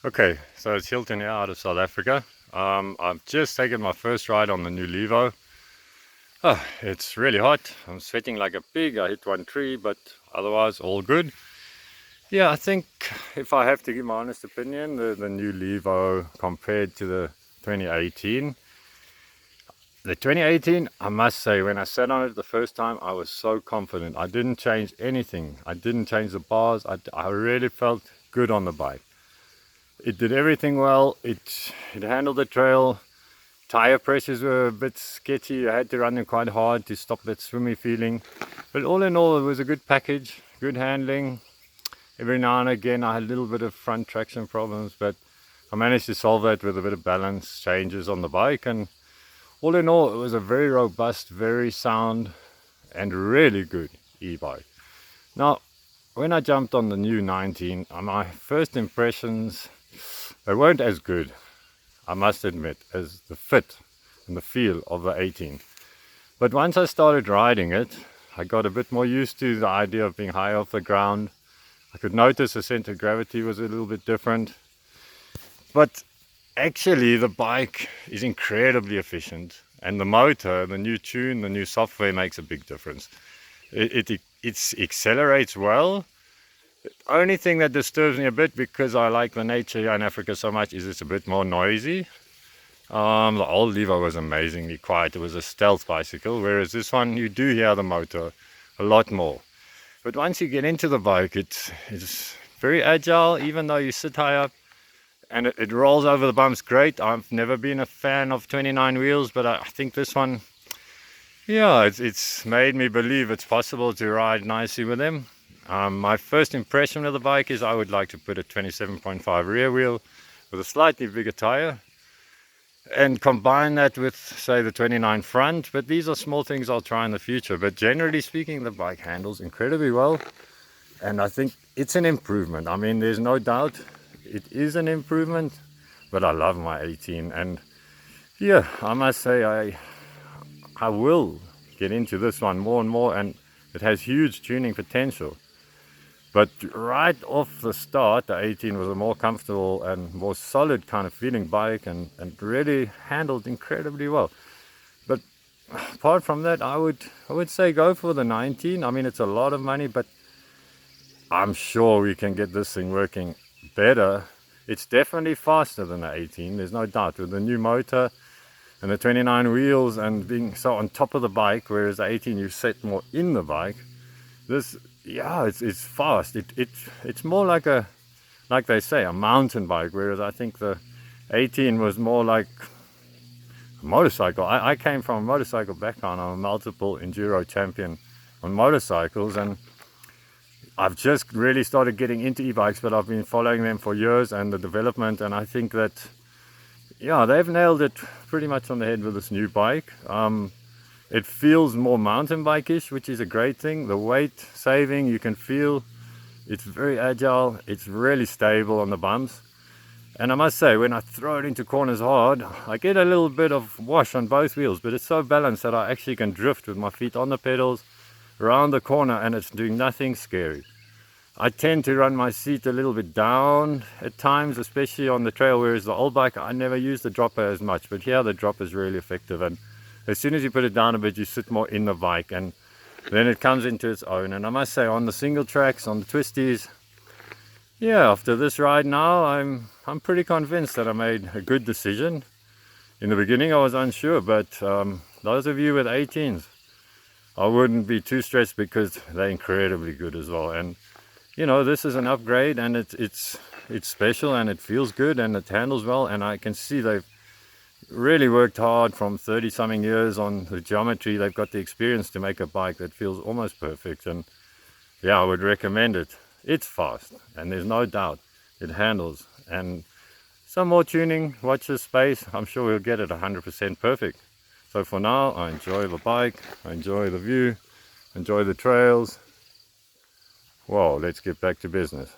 Okay, so it's Hilton here out of South Africa. I've just taken my first ride on the new Levo. Oh, it's really hot. I'm sweating like a pig. I hit one tree, but otherwise all good. Yeah, I think if I have to give my honest opinion, the new Levo compared to the 2018. The 2018, I must say, when I sat on it the first time, I was so confident. I didn't change anything. I didn't change the bars. I really felt good on the bike. It did everything well. It handled the trail. Tire pressures were a bit sketchy. I had to run them quite hard to stop that swimmy feeling. But all in all, it was a good package, good handling. Every now and again, I had a little bit of front traction problems, but I managed to solve that with a bit of balance changes on the bike. And all in all, it was a very robust, very sound, and really good e-bike. Now, when I jumped on the new 19, my first impressions, they weren't as good, I must admit, as the fit and the feel of the 18. But once I started riding it, I got a bit more used to the idea of being high off the ground. I could notice the center of gravity was a little bit different. But actually, the bike is incredibly efficient. And the motor, the new tune, the new software makes a big difference. It accelerates well. The only thing that disturbs me a bit, because I like the nature here in Africa so much, is it's a bit more noisy. The old Levo was amazingly quiet. It was a stealth bicycle, whereas this one, you do hear the motor a lot more. But once you get into the bike, it's very agile, even though you sit high up, and it rolls over the bumps great. I've never been a fan of 29 wheels, but I think this one, yeah, it's made me believe it's possible to ride nicely with them. My first impression of the bike is I would like to put a 27.5 rear wheel with a slightly bigger tire and combine that with, say, the 29 front. But these are small things I'll try in the future. But generally speaking, the bike handles incredibly well, and I think it's an improvement. I mean, there's no doubt it is an improvement, but I love my 18. And yeah, I must say I will get into this one more and more, and it has huge tuning potential. But right off the start, the 18 was a more comfortable and more solid kind of feeling bike, and really handled incredibly well. But apart from that, I would say go for the 19. I mean, it's a lot of money, but I'm sure we can get this thing working better. It's definitely faster than the 18, there's no doubt, with the new motor and the 29 wheels and being so on top of the bike, whereas the 18 you sit more in the bike. This, yeah, it's fast. It's more like they say, a mountain bike, whereas I think the 18 was more like a motorcycle. I came from a motorcycle background. I'm a multiple enduro champion on motorcycles, and I've just really started getting into e-bikes, but I've been following them for years and the development, and I think that, yeah, they've nailed it pretty much on the head with this new bike. It feels more mountain bike-ish, which is a great thing. The weight saving, you can feel. It's very agile. It's really stable on the bumps. And I must say, when I throw it into corners hard, I get a little bit of wash on both wheels, but it's so balanced that I actually can drift with my feet on the pedals around the corner, and it's doing nothing scary. I tend to run my seat a little bit down at times, especially on the trail, whereas the old bike, I never use the dropper as much, but here the dropper is really effective. And as soon as you put it down a bit, you sit more in the bike, and then it comes into its own. And I must say, on the single tracks, on the twisties, yeah, after this ride now, I'm pretty convinced that I made a good decision. In the beginning I was unsure, but those of you with 18s, I wouldn't be too stressed, because they're incredibly good as well. And you know, this is an upgrade, and it's special, and it feels good, and it handles well, and I can see they've really worked hard from 30 something years on the geometry. They've got the experience to make a bike that feels almost perfect, and yeah, I would recommend it. It's fast, and there's no doubt it handles, and some more tuning, watch this space, I'm sure we'll get it 100% perfect. So for now, I enjoy the bike, I enjoy the view, enjoy the trails. Well, let's get back to business.